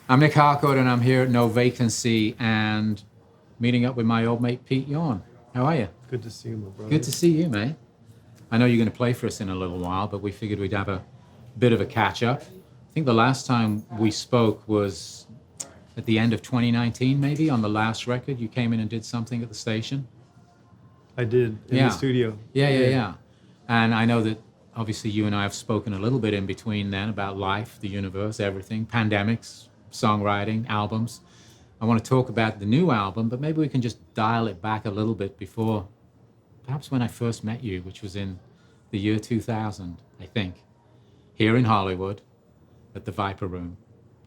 I'm Nic Harcourt, and I'm here at No Vacancy and meeting up with my old mate Pete Yorn. How are you? Good to see you, my brother. Good to see you, mate. I know you're going to play for us in a little while, but we figured we'd have a bit of a catch-up. I think the last time we spoke was at the end of 2019, maybe, on the last record. You came in and did something at the station. I did in Yeah. the studio. Yeah. And I know that obviously you and I have spoken a little bit in between then about life, the universe, everything, pandemics, songwriting, albums. I want to talk about the new album, but maybe we can just dial it back a little bit before, perhaps when I first met you, which was in the year 2000, I think, here in Hollywood at the Viper Room.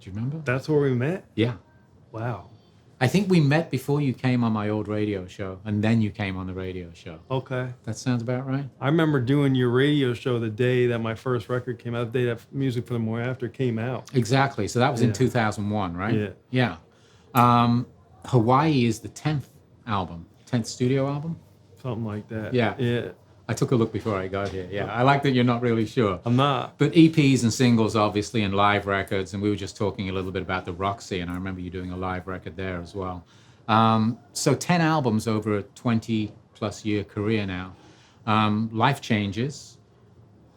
Do you remember? That's where we met? Yeah. Wow. I think we met before you came on my old radio show, and then you came on the radio show. Okay. That sounds about right? I remember doing your radio show the day that my first record came out, the day that Music for the More After came out. Exactly. So that was in Yeah. 2001, right? Yeah. Yeah. Hawaii is the 10th album, 10th studio album? Something like that. Yeah. Yeah. I took a look before I got here. Yeah, I like that you're not really sure. I'm not. But EPs and singles, obviously, and live records, and we were just talking a little bit about the Roxy, and I remember you doing a live record there as well. So 10 albums over a 20-plus year career now. Life changes.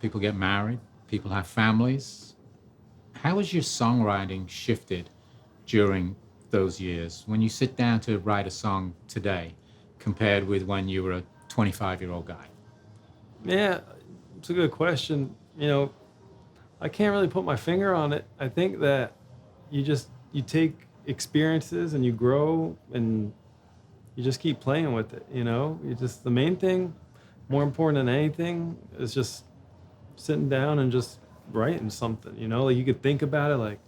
People get married. People have families. How has your songwriting shifted during those years? When you sit down to write a song today, compared with when you were a 25-year-old guy? Yeah, it's a good question. You know, I can't really put my finger on it. I think that you take experiences and you grow and you just keep playing with it, you know? The main thing, more important than anything, is just sitting down and just writing something, you know? Like you could think about it like,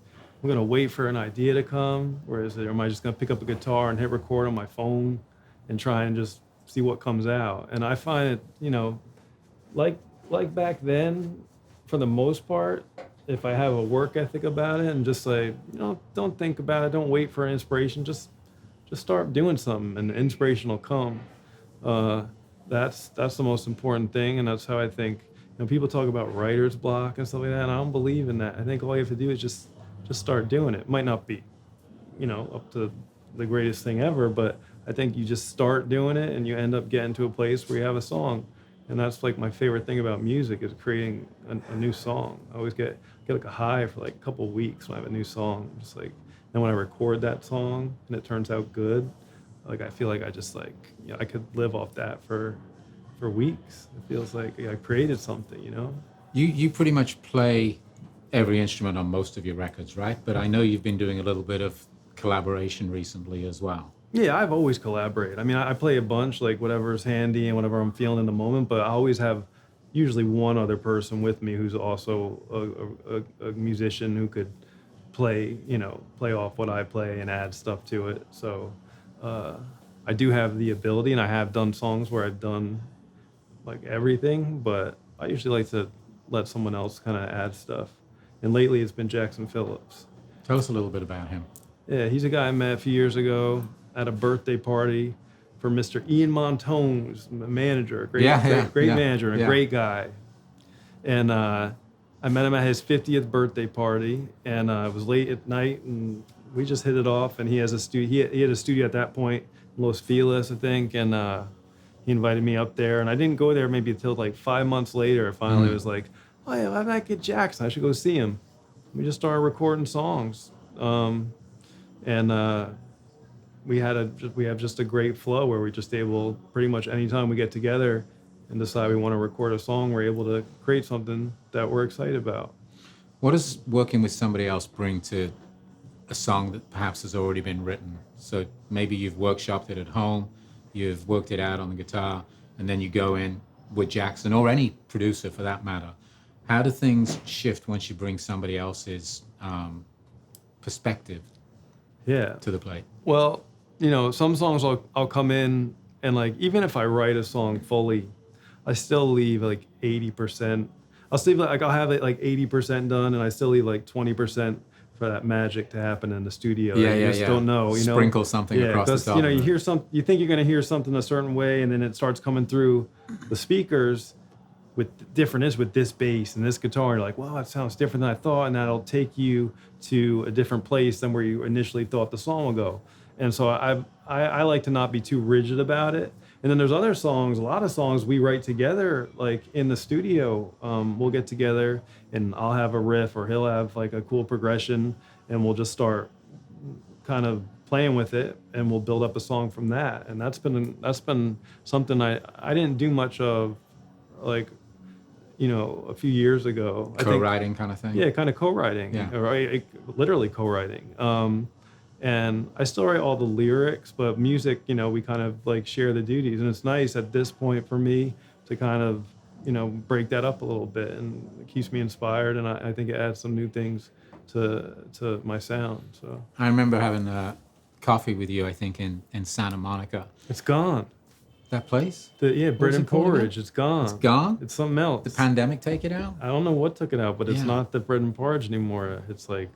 I'm gonna wait for an idea to come, or am I just gonna pick up a guitar and hit record on my phone and try and just see what comes out? And I find it, you know, like back then, for the most part, if I have a work ethic about it and just like, you know, don't think about it, don't wait for inspiration, just start doing something and the inspiration will come. That's the most important thing, and that's how I think, you know, people talk about writer's block and stuff like that, and I don't believe in that. I think all you have to do is just start doing it. It might not be, you know, up to the greatest thing ever, but I think you just start doing it and you end up getting to a place where you have a song. And that's like my favorite thing about music, is creating a new song. I always get like a high for like a couple of weeks when I have a new song. Just like, then when I record that song and it turns out good, like I feel like I just like, you know, I could live off that for weeks. It feels like I created something, you know? You pretty much play every instrument on most of your records, right? But I know you've been doing a little bit of collaboration recently as well. Yeah, I've always collaborated. I mean, I play a bunch, like whatever's handy and whatever I'm feeling in the moment, but I always have usually one other person with me who's also a musician who could play off what I play and add stuff to it. So I do have the ability, and I have done songs where I've done like everything, but I usually like to let someone else kind of add stuff. And lately it's been Jackson Phillips. Tell us a little bit about him. Yeah, he's a guy I met a few years ago at a birthday party for Mr. Ian Montone's manager, great manager, and a great guy. And I met him at his 50th birthday party, and it was late at night, and we just hit it off. And he has a studio. He had a studio at that point, in Los Feliz, I think, and he invited me up there. And I didn't go there maybe until like 5 months later. Finally, it was like, oh yeah, I might get Jackson. I should go see him. We just started recording songs, we have just a great flow where we're just able, pretty much anytime we get together and decide we want to record a song, we're able to create something that we're excited about. What does working with somebody else bring to a song that perhaps has already been written? So maybe you've workshopped it at home, you've worked it out on the guitar, and then you go in with Jackson, or any producer for that matter. How do things shift once you bring somebody else's perspective to the plate? Well, you know, some songs I'll come in and like, even if I write a song fully, I still leave like 80%. I'll have it like 80% done, and I still leave like 20% for that magic to happen in the studio. You just don't know, you know. Sprinkle something across the top. You know, you think you're going to hear something a certain way, and then it starts coming through the speakers, with different is with this bass and this guitar. You're like, wow, that sounds different than I thought, and that'll take you to a different place than where you initially thought the song would go. And so I like to not be too rigid about it. And then there's other songs, a lot of songs we write together, like in the studio. We'll get together and I'll have a riff or he'll have like a cool progression, and we'll just start kind of playing with it, and we'll build up a song from that. And that's been something I didn't do much of, like, a few years ago. Co-writing kind of thing? Yeah, kind of co-writing. Yeah. Or literally co-writing. And I still write all the lyrics, but music, we kind of like share the duties. And it's nice at this point for me to kind of, break that up a little bit, and it keeps me inspired. And I think it adds some new things to my sound. So I remember having coffee with you, I think, in Santa Monica. it's gone. That place? Bread and porridge. It's gone. It's gone? It's something else. The pandemic take it out? I don't know what took it out, but it's Yeah. not the bread and porridge anymore. It's like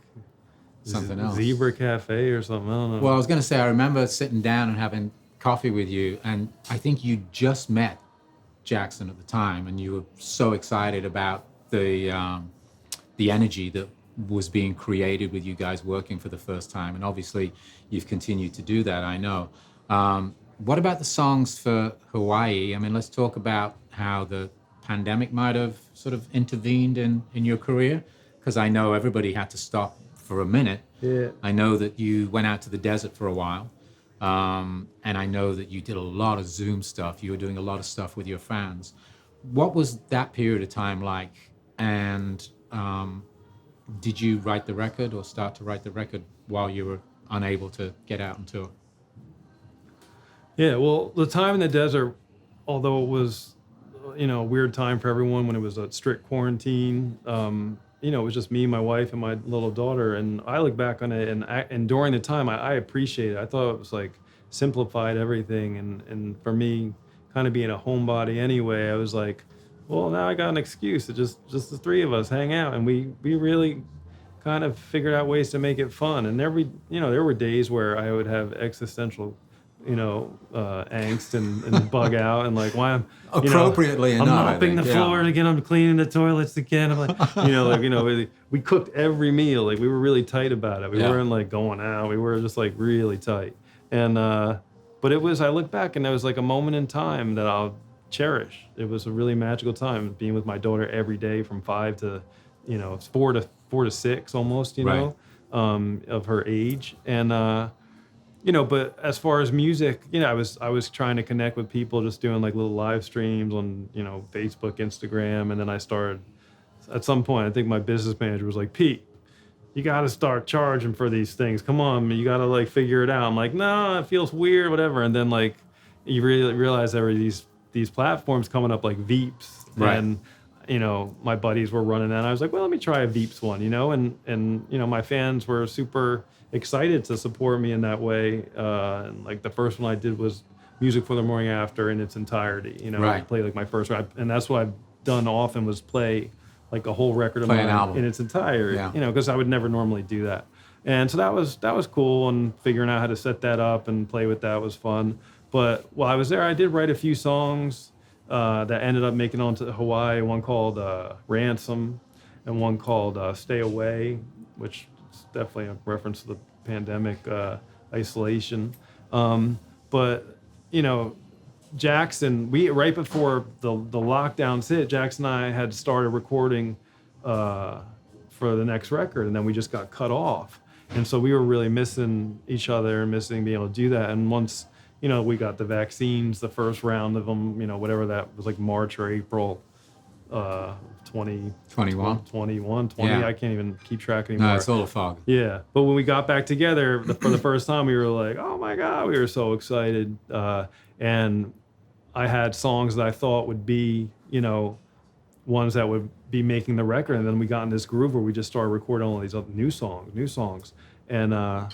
Something else. Zebra Cafe or something. I don't know. Well, I was going to say, I remember sitting down and having coffee with you, and I think you just met Jackson at the time, and you were so excited about the energy that was being created with you guys working for the first time. And obviously, you've continued to do that, I know. What about the songs for Hawaii? I mean, let's talk about how the pandemic might have sort of intervened in your career, because I know everybody had to stop for a minute. Yeah. I know that you went out to the desert for a while, and I know that you did a lot of Zoom stuff. You were doing a lot of stuff with your fans. What was that period of time like? And did you write the record or start to write the record while you were unable to get out and tour? Yeah, well, the time in the desert, although it was, a weird time for everyone when it was a strict quarantine, it was just me, my wife, and my little daughter. And I look back on it, and during the time, I appreciate it. I thought it was like simplified everything. And for me, kind of being a homebody anyway, I was like, well, now I got an excuse to just the three of us hang out. And we really kind of figured out ways to make it fun. And there were days where I would have existential angst and bug out, and like, why I'm appropriately I'm enough, mopping the floor again, I'm cleaning the toilets again. I'm like, we cooked every meal. Like, we were really tight about it. We weren't like going out. We were just like really tight. And but it was, I look back and it was like a moment in time that I'll cherish. It was a really magical time being with my daughter every day from 5 to 4 to 6 almost, Right. Of her age. And but as far as music, I was trying to connect with people, just doing like little live streams on, Facebook, Instagram. And then I started, at some point, I think my business manager was like, Pete, you got to start charging for these things. Come on, you got to like figure it out. I'm like, no, it feels weird, whatever. And then like, you really realize there were these platforms coming up like Veeps. Right. And, my buddies were running that. And I was like, well, let me try a Veeps one, and my fans were super excited to support me in that way. And like the first one I did was Music for the Morning After in its entirety, Right. I played like my first rap, and that's what I've done often, was play like a whole record of Play an mine album. in its entirety, Yeah. because I would never normally do that. And so that was cool, and figuring out how to set that up and play with that was fun. But while I was there, I did write a few songs that ended up making it onto Hawaii, one called Ransom and one called Stay Away, which is definitely a reference to the pandemic isolation. But, Jackson, right before the lockdowns hit, Jackson and I had started recording for the next record, and then we just got cut off. And so we were really missing each other and missing being able to do that. And once, we got the vaccines, the first round of them, whatever that was, like March or April 21. 20. Yeah. I can't even keep track anymore. No, it's all a fog. Yeah, but when we got back together for the first time, we were like, oh my God, we were so excited. And I had songs that I thought would be, ones that would be making the record. And then we got in this groove where we just started recording all these other new songs. And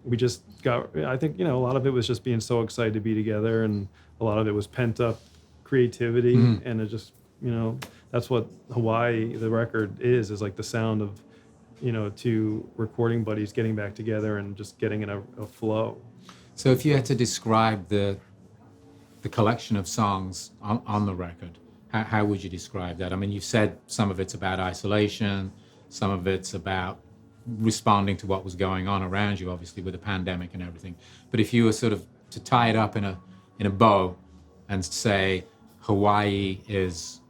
we just got, I think, a lot of it was just being so excited to be together. And a lot of it was pent up creativity. Mm-hmm. And it just, that's what Hawaii, the record is like the sound of, two recording buddies getting back together and just getting in a flow. So if you had to describe the collection of songs on the record, How would you describe that? I mean, you've said some of it's about isolation, some of it's about responding to what was going on around you, obviously with the pandemic and everything. But if you were sort of to tie it up in a bow and say Hawaii is...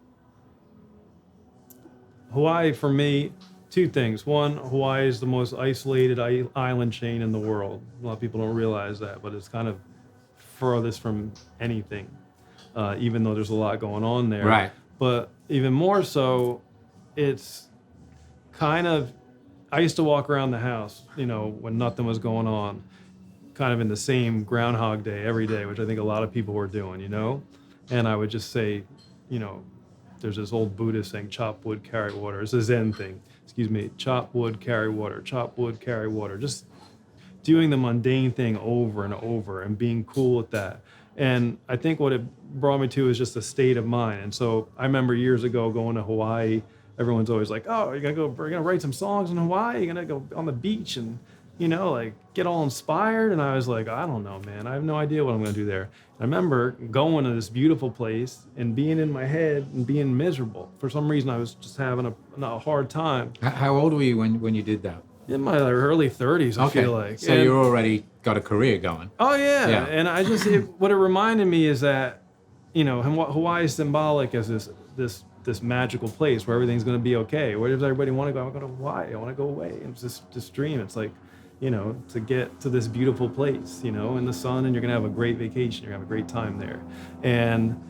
Hawaii, for me, two things. One, Hawaii is the most isolated island chain in the world. A lot of people don't realize that, but it's kind of furthest from anything, even though there's a lot going on there. Right. But even more so, it's kind of, I used to walk around the house, when nothing was going on, kind of in the same Groundhog Day every day, which I think a lot of people were doing, And I would just say, there's this old Buddhist saying, chop wood, carry water. It's a Zen thing. Chop wood, carry water, chop wood, carry water. Just doing the mundane thing over and over and being cool with that. And I think what it brought me to is just a state of mind. And so I remember years ago going to Hawaii. Everyone's always like, oh, we're gonna write some songs in Hawaii. You're gonna go on the beach and, get all inspired. And I was like, I don't know, man. I have no idea what I'm gonna do there. I remember going to this beautiful place and being in my head and being miserable. For some reason, I was just having a hard time. How old were you when you did that? In my early 30s, I feel like. So you already got a career going. Oh, yeah. And I just, what it reminded me is that, Hawaii is symbolic as this magical place where everything's going to be okay. Where does everybody want to go? I want to go to Hawaii. I want to go away. It's this dream. It's like, to get to this beautiful place, in the sun, and you're going to have a great vacation. You're going to have a great time there. And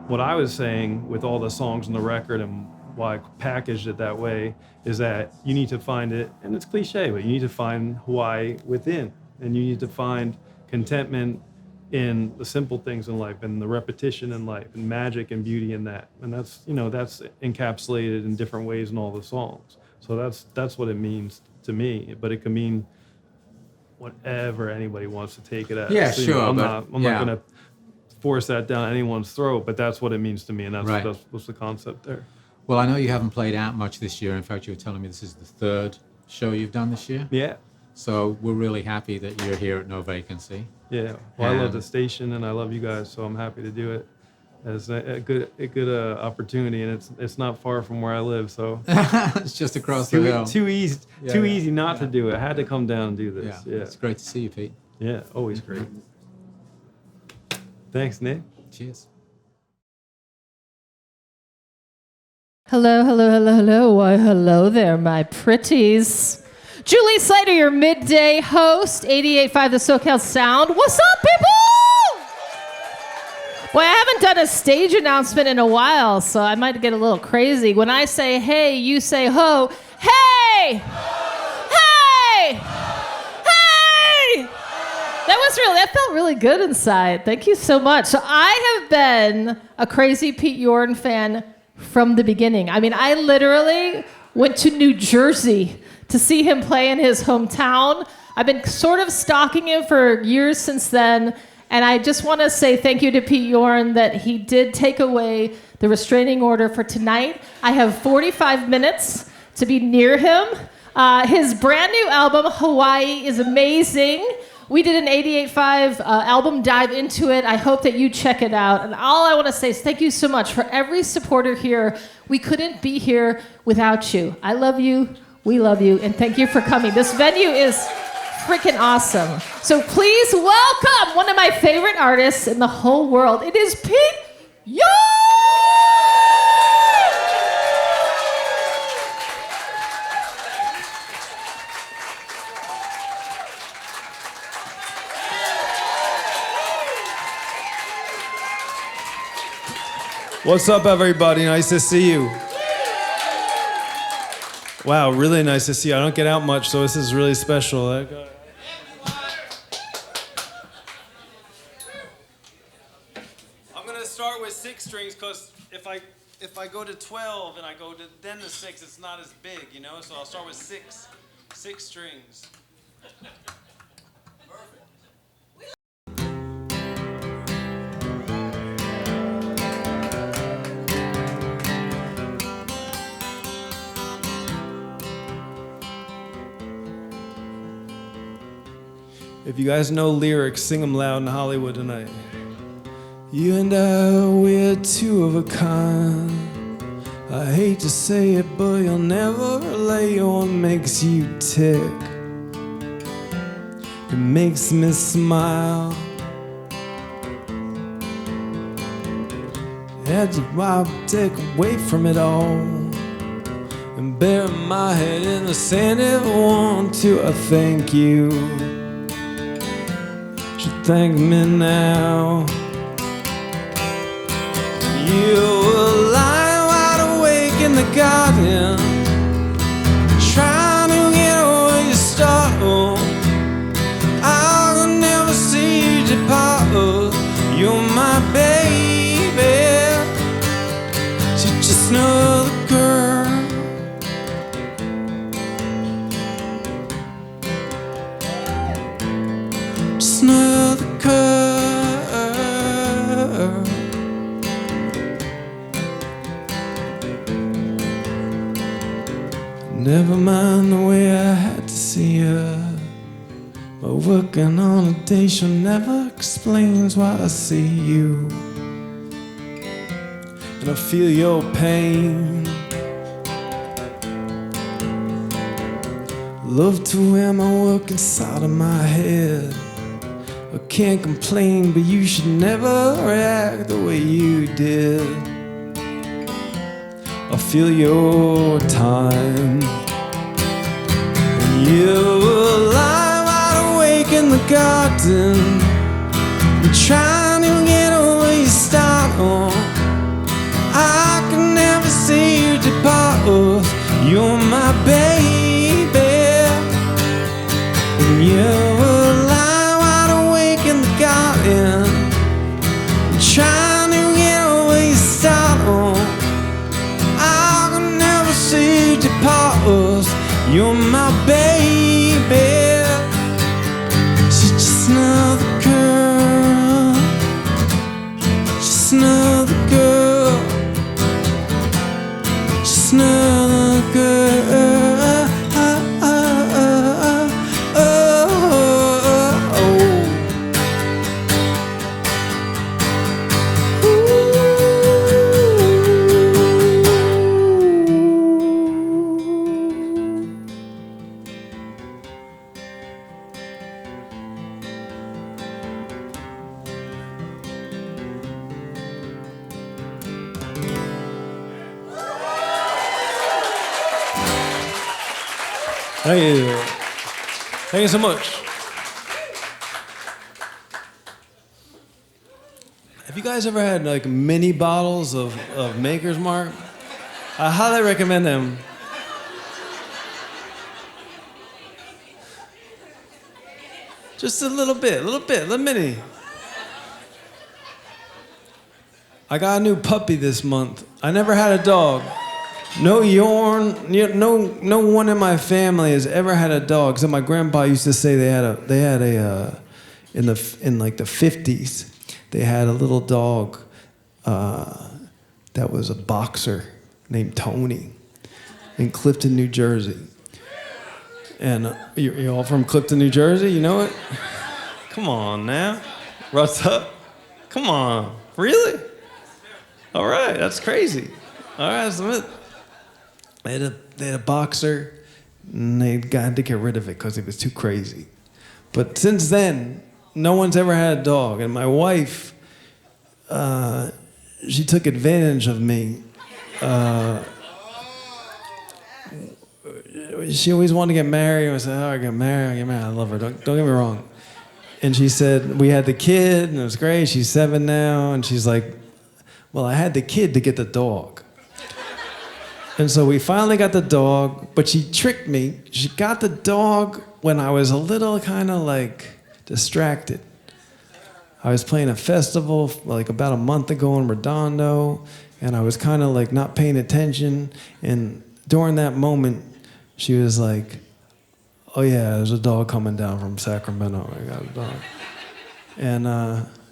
what I was saying with all the songs on the record and why I packaged it that way is that you need to find it, and it's cliche, but you need to find Hawaii within, and you need to find contentment in the simple things in life and the repetition in life and magic and beauty in that. And that's encapsulated in different ways in all the songs. So that's what it means to me, but it can mean whatever anybody wants to take it as. Yeah, so, sure. I'm not going to force that down anyone's throat, but that's what it means to me, and that's the concept there. Well, I know you haven't played out much this year. In fact, you were telling me this is the third show you've done this year. Yeah. So we're really happy that you're here at No Vacancy. Yeah. Well, I love the station and I love you guys, so I'm happy to do it. It's a good opportunity, and it's not far from where I live, so it's just across the hill. Too easy not to do it. I had to come down and do this. Yeah. It's great to see you, Pete. Yeah, always great. Thanks, Nick. Cheers. Hello, hello, hello, hello. Why, hello there, my pretties. Julie Slater, your midday host, 88.5 the SoCal Sound. What's up, people? Well, I haven't done a stage announcement in a while, so I might get a little crazy. When I say hey, you say ho. Hey! Hey! Hey! That felt really good inside. Thank you so much. So I have been a crazy Pete Yorn fan from the beginning. I mean, I literally went to New Jersey to see him play in his hometown. I've been sort of stalking him for years since then. And I just want to say thank you to Pete Yorn that he did take away the restraining order for tonight. I have 45 minutes to be near him. His brand new album, Hawaii, is amazing. We did an 88.5 album dive into it. I hope that you check it out. And all I want to say is thank you so much for every supporter here. We couldn't be here without you. I love you. We love you. And thank you for coming. This venue is freaking awesome. So please welcome one of my favorite artists in the whole world. It is Pete Yorn! What's up, everybody? Nice to see you. Wow, really nice to see you. I don't get out much, so this is really special. I'm gonna start with 6 strings because if I go to 12 and I go to then to 6, it's not as big, you know. So I'll start with 6 strings. If you guys know lyrics, sing them loud in Hollywood tonight. You and I, we're two of a kind. I hate to say it, but you'll never relate what makes you tick. It makes me smile. Had to wipe take away from it all and bury my head in the sand if I want to. I thank you. Should thank me now. You were lying wide awake in the garden, trying to get away to start. I will never see you depart. You're my baby. She's just another girl. Just another girl. Never mind the way I had to see her. But working on a day she never explains why I see you. And I feel your pain. Love to wear my work inside of my head. I can't complain, but you should never react the way you did. I feel your time. And you were lying wide awake in the garden, trying to get away you start on. I can never see you depart. You're my baby. And you were lying wide awake in the garden, trying to get away you start on. I can never see you depart. You're my baby. She's just another girl. Just another girl. Just another girl. Thank you. Thank you so much. Have you guys ever had like mini bottles of Maker's Mark? I highly recommend them. Just a little mini. I got a new puppy this month. I never had a dog. No Yorn, no one in my family has ever had a dog. So my grandpa used to say they had a in like the 50s, they had a little dog that was a boxer named Tony in Clifton, New Jersey. And you're all from Clifton, New Jersey, you know it? Come on now. What's up? Come on. Really? All right, that's crazy. All right, that's They had a boxer, and they had to get rid of it because it was too crazy. But since then, no one's ever had a dog. And my wife, she took advantage of me. She always wanted to get married. I said, I get married. I love her. Don't get me wrong. And she said, we had the kid, and it was great. She's 7 now. And she's like, well, I had the kid to get the dog. And so we finally got the dog, but she tricked me. She got the dog when I was a little kind of like distracted. I was playing a festival like about a month ago in Redondo, and I was kind of like not paying attention. And during that moment, she was like, oh yeah, there's a dog coming down from Sacramento. I got a dog. And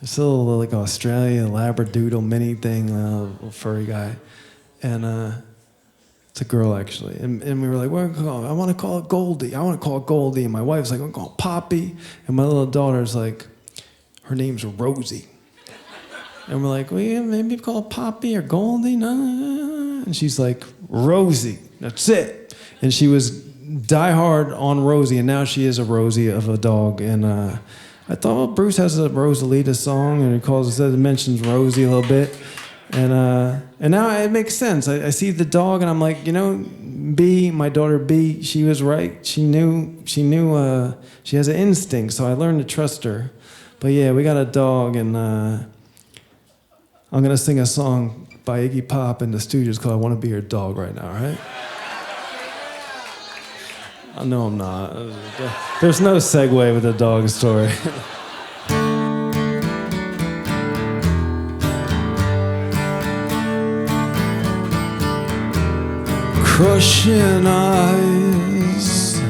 it's a little like Australian Labradoodle mini thing, a little furry guy. And it's a girl, actually. And we were like, what are we gonna call it? I want to call it Goldie. And my wife's like, I'm going to call it Poppy. And my little daughter's like, her name's Rosie. And we're like, well, yeah, maybe call Poppy or Goldie. No. And she's like, Rosie. That's it. And she was diehard on Rosie, and now she is a Rosie of a dog. And I thought, well, Bruce has a Rosalita song, and it mentions Rosie a little bit. And now it makes sense. I see the dog, and I'm like, B, my daughter B, she was right. She knew. She has an instinct, so I learned to trust her. But yeah, we got a dog, and I'm gonna sing a song by Iggy Pop in the studios called "I Want to Be Your Dog" right now, right? No, I'm not. There's no segue with the dog story. Crushing eyes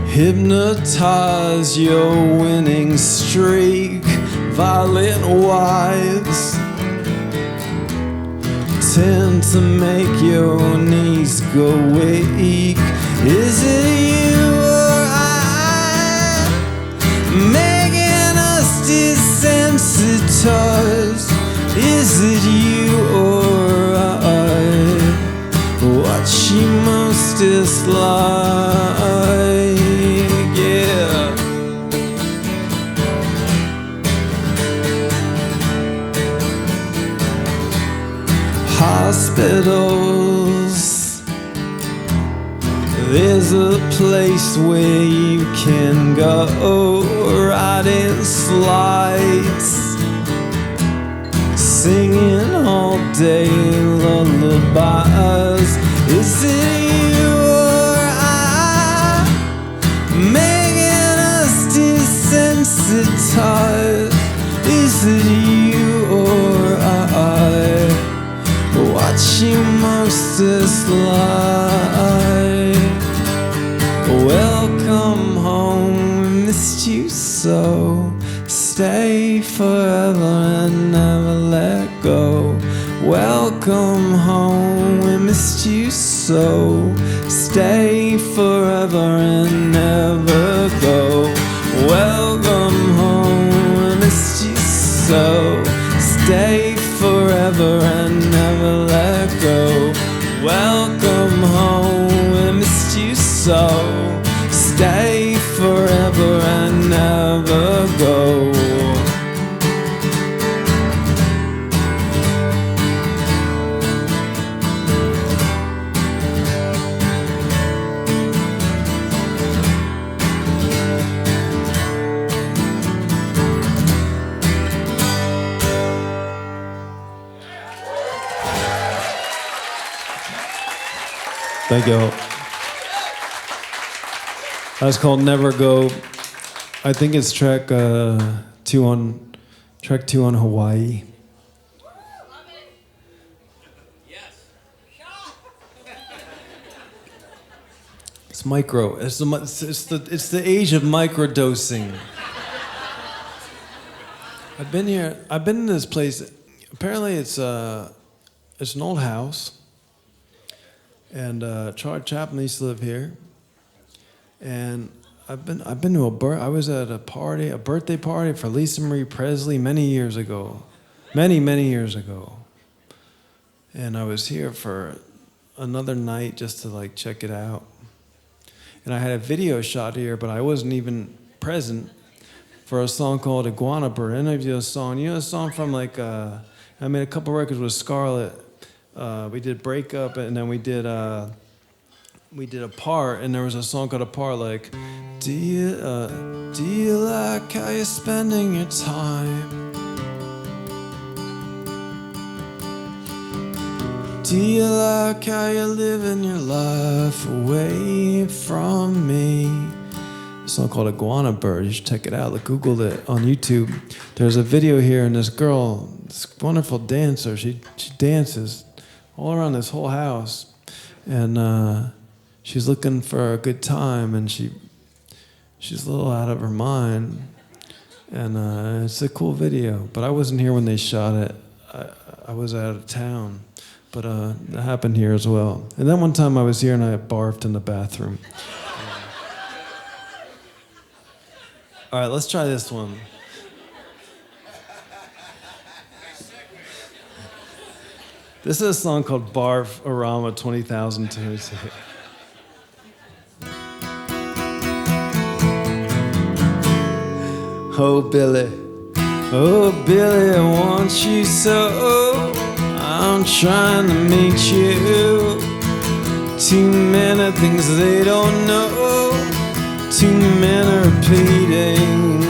hypnotize your winning streak. Violent wives tend to make your knees go weak. Is it you or I making us desensitized? Is it you or I? What she most dislike, yeah. Hospitals, there's a place where you can go, riding slides, singing all day lullabies. Is it you or I making us desensitized? Is it you or I what you most dislike? Welcome home, we missed you so. Stay forever and never let go. Welcome home, we missed you so. Stay forever and never go. Welcome home, we missed you so. Stay forever and never let go. Welcome home, we missed you so. Stay forever and never go. Thank you. That's called Never Go. I think it's track 2 on Hawaii. It's micro. It's the age of microdosing. I've been here. I've been in this place. Apparently, it's an old house. And Charlie Chaplin used to live here. And I've been to I was at a birthday party for Lisa Marie Presley many years ago. Many years ago. And I was here for another night just to check it out. And I had a video shot here, but I wasn't even present for a song called Iguana Bird. I know you a song. You know a song from I made a couple records with Scarlett. We did Breakup, and then we did Apart, and there was a song called Apart, like, do you like how you're spending your time? Do you like how you're living your life away from me? A song called Iguana Bird. You should check it out. Google it on YouTube. There's a video here, and this girl, this wonderful dancer, she dances all around this whole house, and she's looking for a good time, and she's a little out of her mind, and it's a cool video. But I wasn't here when they shot it. I was out of town, but that happened here as well. And then one time I was here and I barfed in the bathroom. All right, let's try this one. This is a song called Barf Arama 20,002. Oh, Billy, I want you so. I'm trying to meet you. Too many things they don't know. Too many repeating,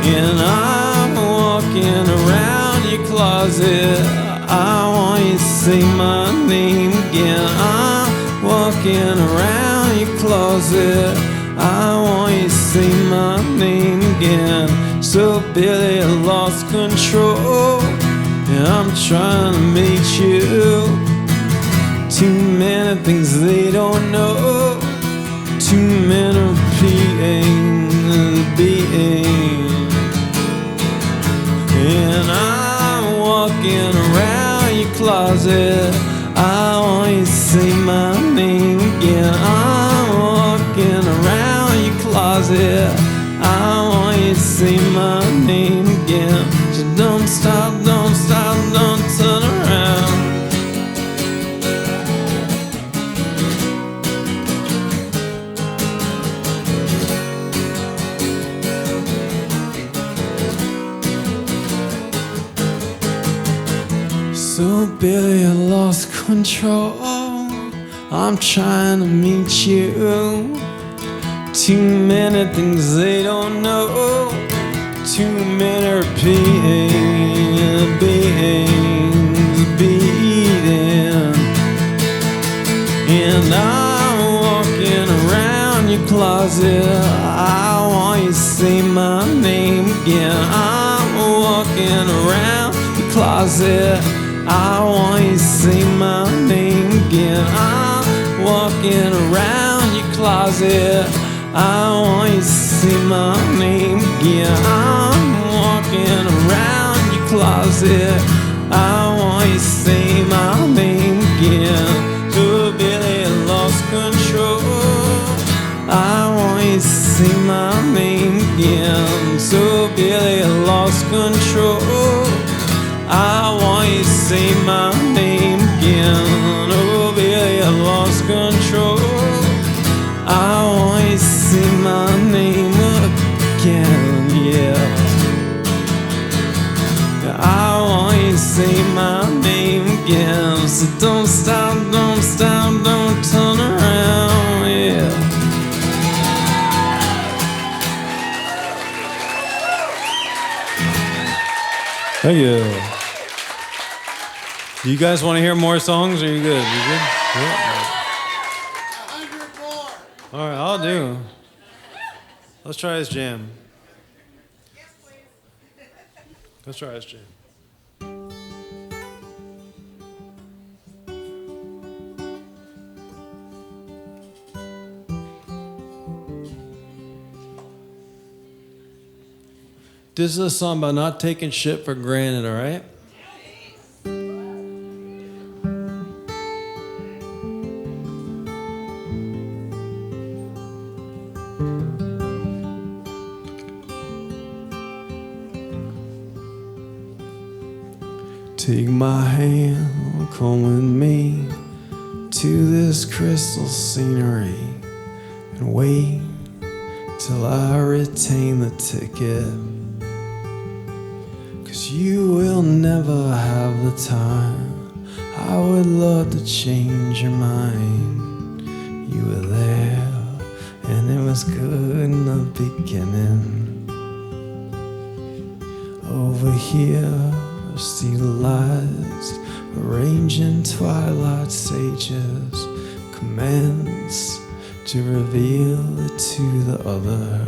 and I'm walking around your closet. I want you to say my name again. I'm walking around your closet. I want you to say my name again. So Billy, I lost control, and I'm trying to meet you. Too many things they don't know. Too many repeating, and I'm walking around your closet. I want you to say my name again. I'm walking around your closet. I want you to say my name again. So don't stop, don't turn around. So Billy, I lost control. I'm trying to meet you. Too many things they don't know. Too many repeating, beating. And I'm walking around your closet. I want you to say my name again. I'm walking around your closet. I want you to say my name again. I'm walking around your closet. I want you to say my name again. I'm walking around your closet. I want you to say my name again. So Billy, I lost control. I want you to say my name again. So Billy, I lost control. I want you to say my name again. Oh, Billy, I lost control. I want you to say my name again, yeah. I want you to say my name again. So don't stop, don't turn around, yeah. Thank you. Do you guys want to hear more songs? Or are you good? You good? Yeah. 100 more. All right, I'll do. Let's try this jam. Yes, please. Let's try this jam. This is a song about not taking shit for granted, all right? Take my hand, come with me to this crystal scenery and wait till I retain the ticket. 'Cause you will never have the time. I would love to change your mind. You were there and it was good in the beginning. Over here, see the lights arranging twilight sages commence to reveal it to the other.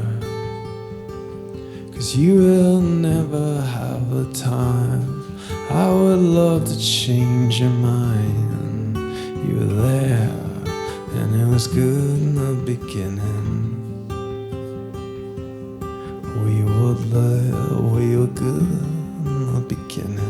'Cause you will never have the time. I would love to change your mind. You were there and it was good in the beginning. We were good in the beginning.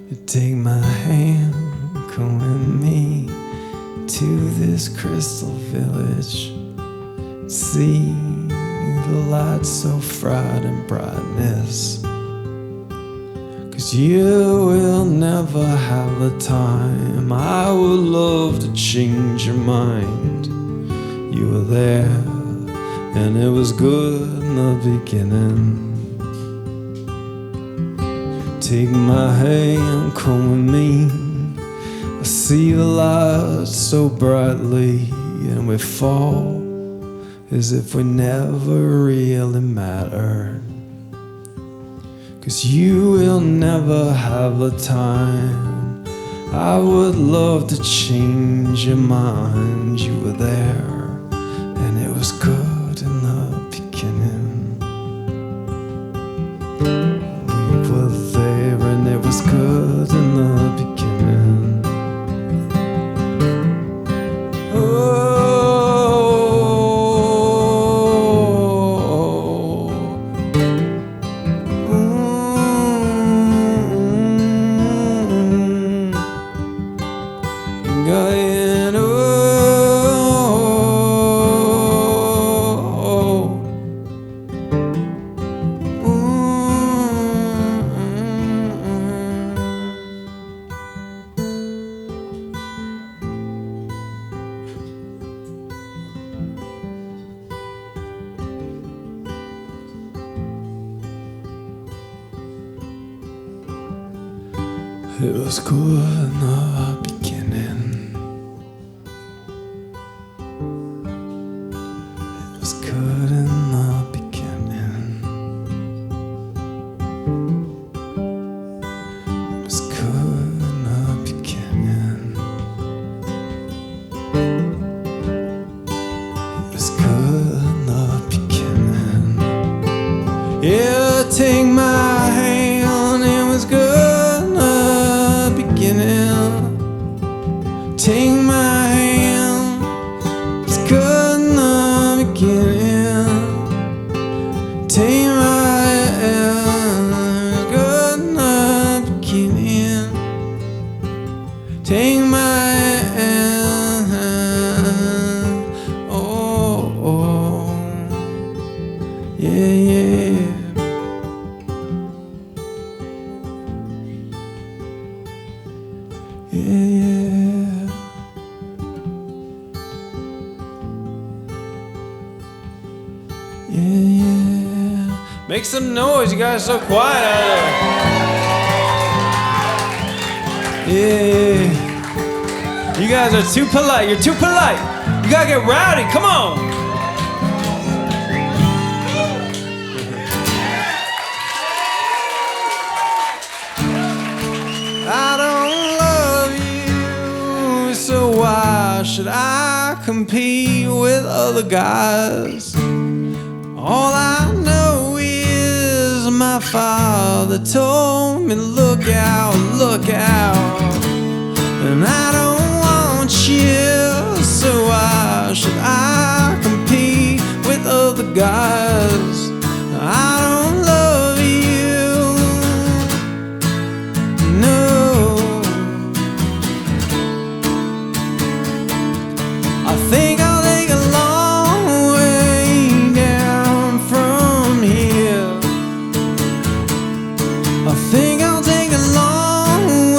You take my hand, come with me to this crystal village. See the light so fried in brightness. 'Cause you will never have the time. I would love to change your mind. You were there, and it was good in the beginning. Take my hand, come with me. I see the light so brightly, and we fall as if we never really mattered. 'Cause you will never have the time. I would love to change your mind. You were there, and it was good in the beginning. We were there, and it was good in the beginning. Oh. It was good in the beginning. It was good in the beginning. It was good in the beginning. It was good in the beginning. Yeah, take my hand, it was good. Take my hand, it's good in the beginning. Take my hand, it's good in the beginning. Take my hand, oh, oh, yeah, yeah. Make some noise, you guys are so quiet out there. Yeah. You guys are too polite, you're too polite. You gotta get rowdy, come on. I don't love you, so why should I compete with other guys? All I know is my father told me, look out, look out. And I don't want you, so why should I compete with other guys? I don't love you, no. I think I'll take a long way down from here. I think I'll take a long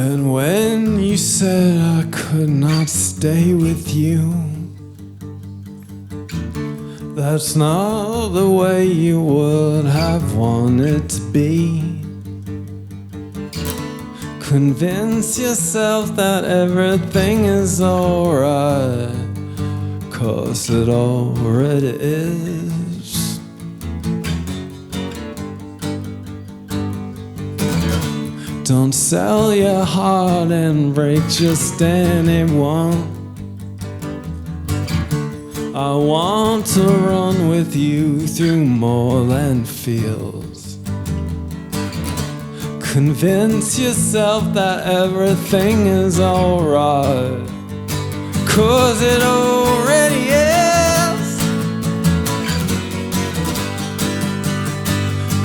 And when you said I could not stay with you, that's not the way you would have wanted to be. Convince yourself that everything is alright, 'cause it already is. Don't sell your heart and break just anyone. I want to run with you through moorland fields. Convince yourself that everything is alright, 'cause it already is.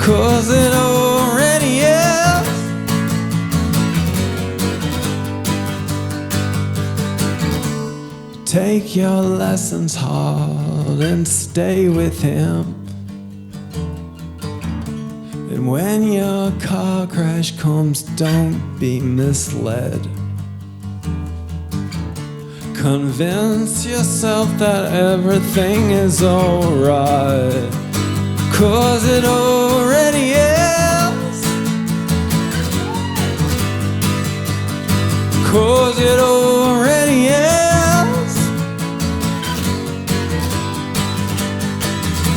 'Cause it already is. Take your lessons hard and stay with him. And when your car crash comes, don't be misled. Convince yourself that everything is alright, 'cause it already is. 'Cause it already is.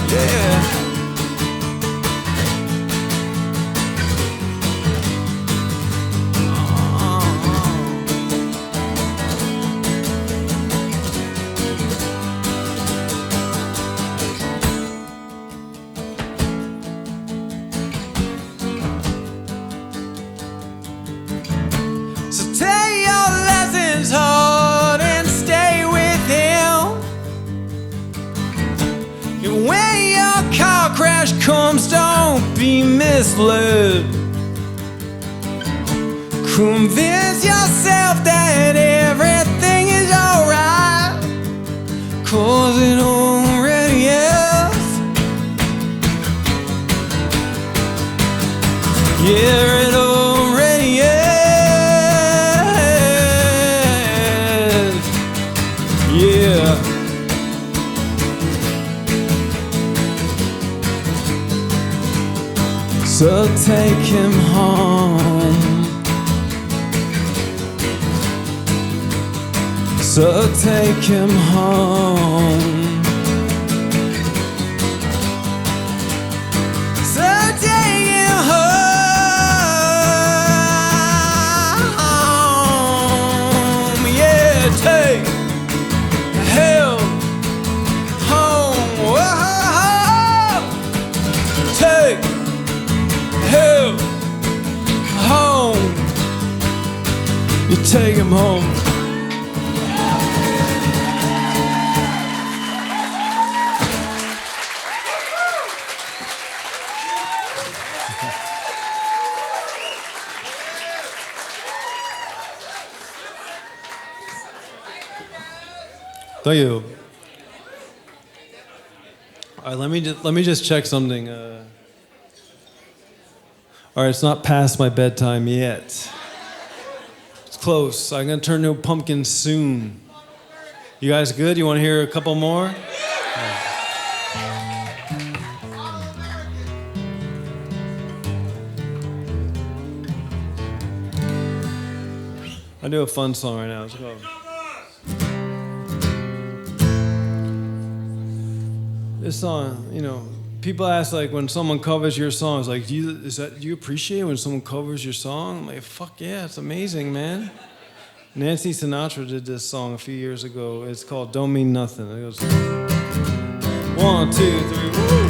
Yeah. So take your lessons hard and stay with him. And when your car crash comes, don't be misled. Convince yourself that everything is alright, 'cause it already is. Yeah, it already is. Yeah. So take him home. So take him home. So take him home. Yeah, take him home. Whoa. Take him home. You take him home. Thank you. All right, let me just check something. All right, it's not past my bedtime yet. It's close. I'm gonna turn to a pumpkin soon. You guys good? You want to hear a couple more? I do a fun song right now. Let's go. This song, you know, people ask like when someone covers your songs, like, do you appreciate when someone covers your song? I'm like, fuck yeah, it's amazing, man. Nancy Sinatra did this song a few years ago. It's called "Don't Mean Nothing." It goes 1, 2, 3, woo.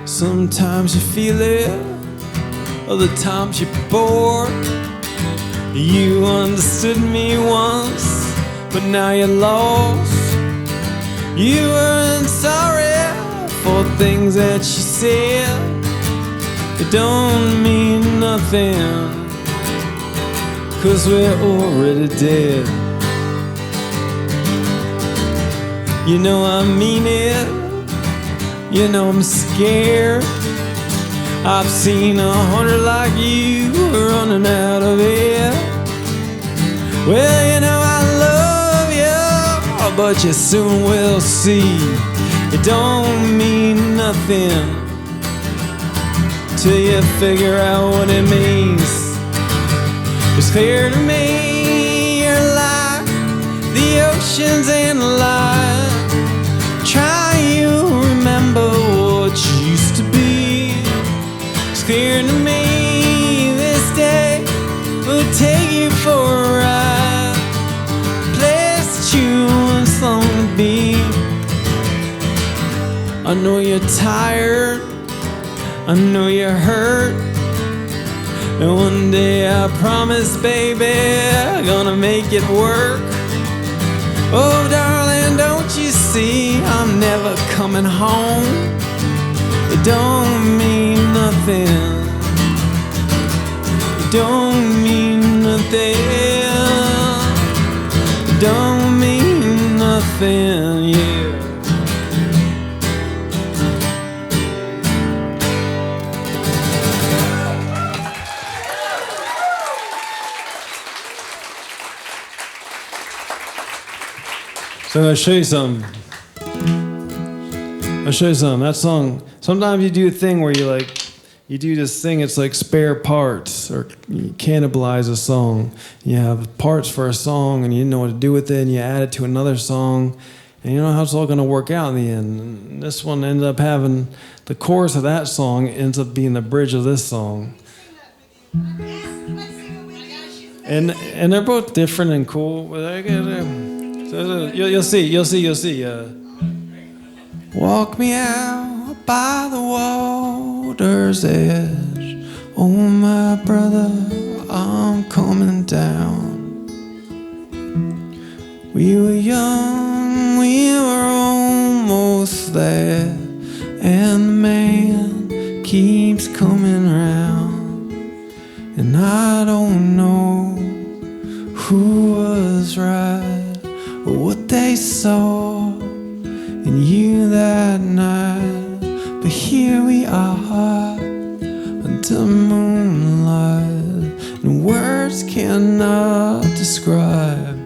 Sometimes you feel it, other times you're bored. You understood me once, but now you're lost. You weren't sorry for things that you said. It don't mean nothing, 'cause we're already dead. You know I mean it, you know I'm scared. I've seen 100 like you running out of air. Well, you know I love you, but you soon will see it don't mean nothing till you figure out what it means. It's clear to me you're like the oceans in the light. Try you remember what you used to be. It's clear to me this day will take you for a ride, place that you once longed to be. I know you're tired, I know you're hurt, and one day I promise, baby, I'm gonna make it work. Oh, darling, don't you see I'm never coming home? It don't mean nothing. It don't mean nothing. It don't mean nothing, yeah. So I'll show you something. That song, sometimes you do a thing where you do this thing, it's like spare parts, or you cannibalize a song. You have parts for a song and you didn't know what to do with it, and you add it to another song, and you don't know how it's all gonna work out in the end. And this one ended up having, the chorus of that song ends up being the bridge of this song. And they're both different and cool. So you'll see. Walk me out by the water's edge. Oh, my brother, I'm coming down. We were young, we were almost there, and the man keeps coming round. And I don't know who was right, what they saw in you that night, but here we are under moonlight, and words cannot describe.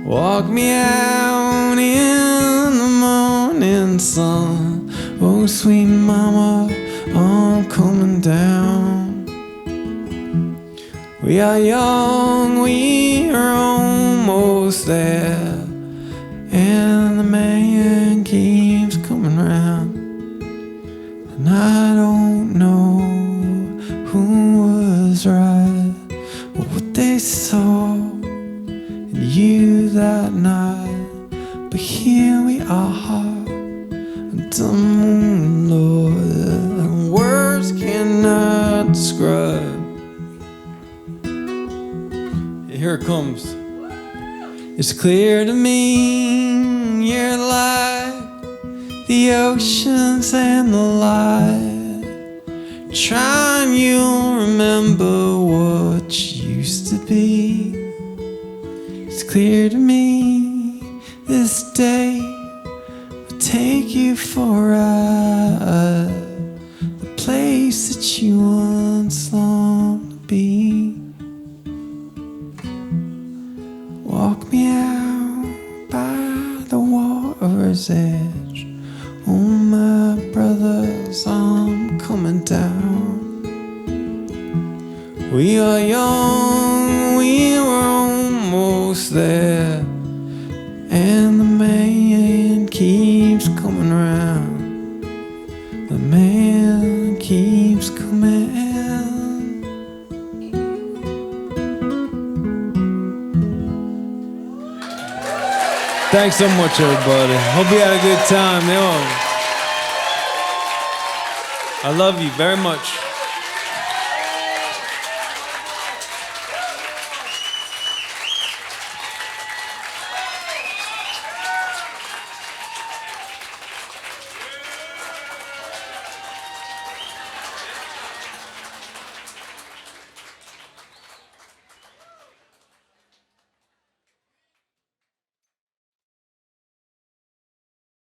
Walk me out in the morning sun, oh sweet mama, I'm coming down. We are young, we are almost there, and the man keeps coming round. And I don't know who was right, or what they saw in you that night, but here we are under moonlight, and words cannot describe. Here it comes. It's clear to me you're like the oceans and the light. Try and you'll remember what you used to be. It's clear to me this day will take you for a ride, the place that you once longed to be. Walk me out by the water's edge. Oh, my brothers, I'm coming down. We are young, we were almost there, and the man keeps coming round. The man keeps coming. Thanks so much, everybody. Hope you had a good time. I love you very much.